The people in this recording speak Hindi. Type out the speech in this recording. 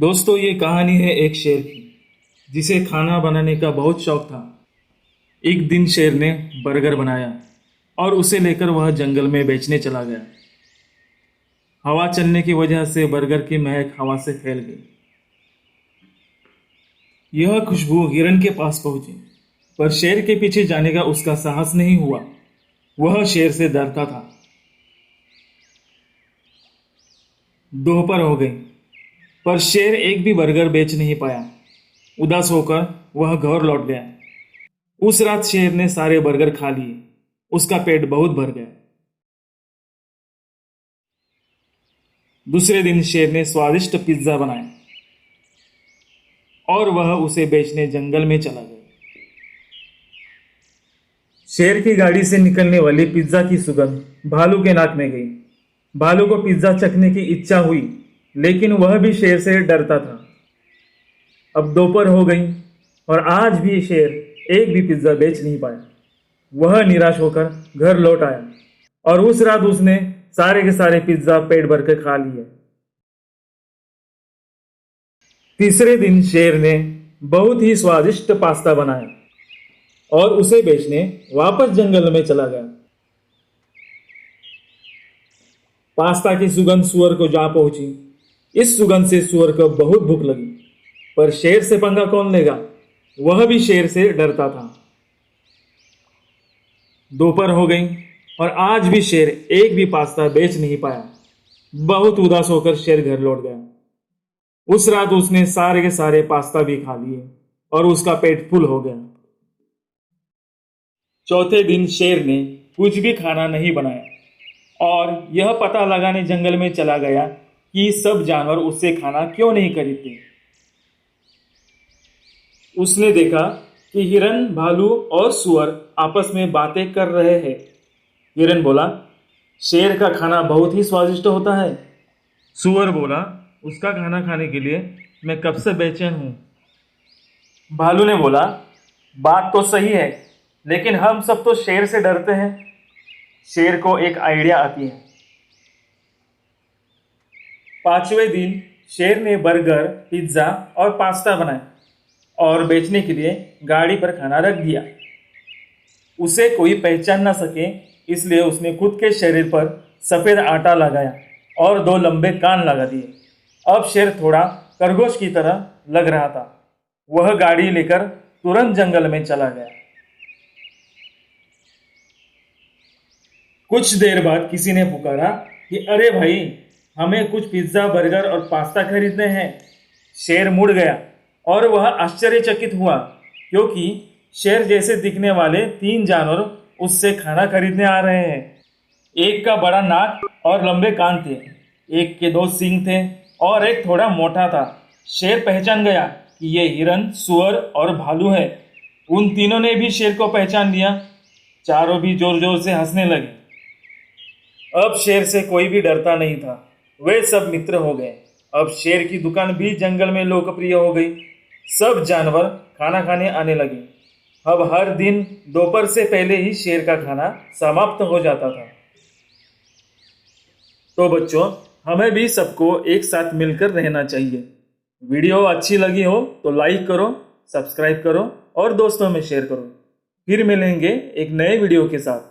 दोस्तों, ये कहानी है एक शेर की जिसे खाना बनाने का बहुत शौक था। एक दिन शेर ने बर्गर बनाया और उसे लेकर वह जंगल में बेचने चला गया। हवा चलने की वजह से बर्गर की महक हवा से फैल गई। यह खुशबू हिरन के पास पहुंची, पर शेर के पीछे जाने का उसका साहस नहीं हुआ। वह शेर से डरता था। दोपहर हो गई, पर शेर एक भी बर्गर बेच नहीं पाया। उदास होकर वह घर लौट गया। उस रात शेर ने सारे बर्गर खा लिए। उसका पेट बहुत भर गया। दूसरे दिन शेर ने स्वादिष्ट पिज्जा बनाया और वह उसे बेचने जंगल में चला गया। शेर की गाड़ी से निकलने वाली पिज्जा की सुगंध भालू के नाक में गई। भालू को पिज्जा चखने की इच्छा हुई, लेकिन वह भी शेर से डरता था। अब दोपहर हो गई और आज भी शेर एक भी पिज्जा बेच नहीं पाया। वह निराश होकर घर लौट आया और उस रात उसने सारे के सारे पिज्जा पेट भर कर खा लिए। तीसरे दिन शेर ने बहुत ही स्वादिष्ट पास्ता बनाया और उसे बेचने वापस जंगल में चला गया। पास्ता की सुगंध सुअर को जा पहुंची। इस सुगंध से सुअर को बहुत भूख लगी, पर शेर से पंगा कौन लेगा? वह भी शेर से डरता था। दोपहर हो गई और आज भी शेर एक भी पास्ता बेच नहीं पाया। बहुत उदास होकर शेर घर लौट गया। उस रात उसने सारे के सारे पास्ता भी खा लिए और उसका पेट फुल हो गया। चौथे दिन शेर ने कुछ भी खाना नहीं बनाया और यह पता लगाने जंगल में चला गया कि सब जानवर उससे खाना क्यों नहीं खरीदते। उसने देखा कि हिरन, भालू और सुअर आपस में बातें कर रहे हैं। हिरन बोला, शेर का खाना बहुत ही स्वादिष्ट होता है। सुअर बोला, उसका खाना खाने के लिए मैं कब से बेचैन हूं। भालू ने बोला, बात तो सही है, लेकिन हम सब तो शेर से डरते हैं। शेर को एक आइडिया आती है। पांचवें दिन शेर ने बर्गर, पिज्जा और पास्ता बनाया और बेचने के लिए गाड़ी पर खाना रख दिया। उसे कोई पहचान ना सके, इसलिए उसने खुद के शरीर पर सफेद आटा लगाया और 2 लंबे कान लगा दिए। अब शेर थोड़ा खरगोश की तरह लग रहा था। वह गाड़ी लेकर तुरंत जंगल में चला गया। कुछ देर बाद किसी ने पुकारा कि अरे भाई, हमें कुछ पिज्जा, बर्गर और पास्ता खरीदने हैं। शेर मुड़ गया और वह आश्चर्यचकित हुआ, क्योंकि शेर जैसे दिखने वाले 3 जानवर उससे खाना खरीदने आ रहे हैं। एक का बड़ा नाक और लंबे कान थे, एक के 2 सींग थे और एक थोड़ा मोटा था। शेर पहचान गया कि ये हिरन, सुअर और भालू है। उन तीनों ने भी शेर को पहचान लिया। चारों भी जोर जोर से हंसने लगे। अब शेर से कोई भी डरता नहीं था। वे सब मित्र हो गए। अब शेर की दुकान भी जंगल में लोकप्रिय हो गई। सब जानवर खाना खाने आने लगे। अब हर दिन दोपहर से पहले ही शेर का खाना समाप्त हो जाता था। तो बच्चों, हमें भी सबको एक साथ मिलकर रहना चाहिए। वीडियो अच्छी लगी हो तो लाइक करो, सब्सक्राइब करो और दोस्तों में शेयर करो। फिर मिलेंगे एक नए वीडियो के साथ।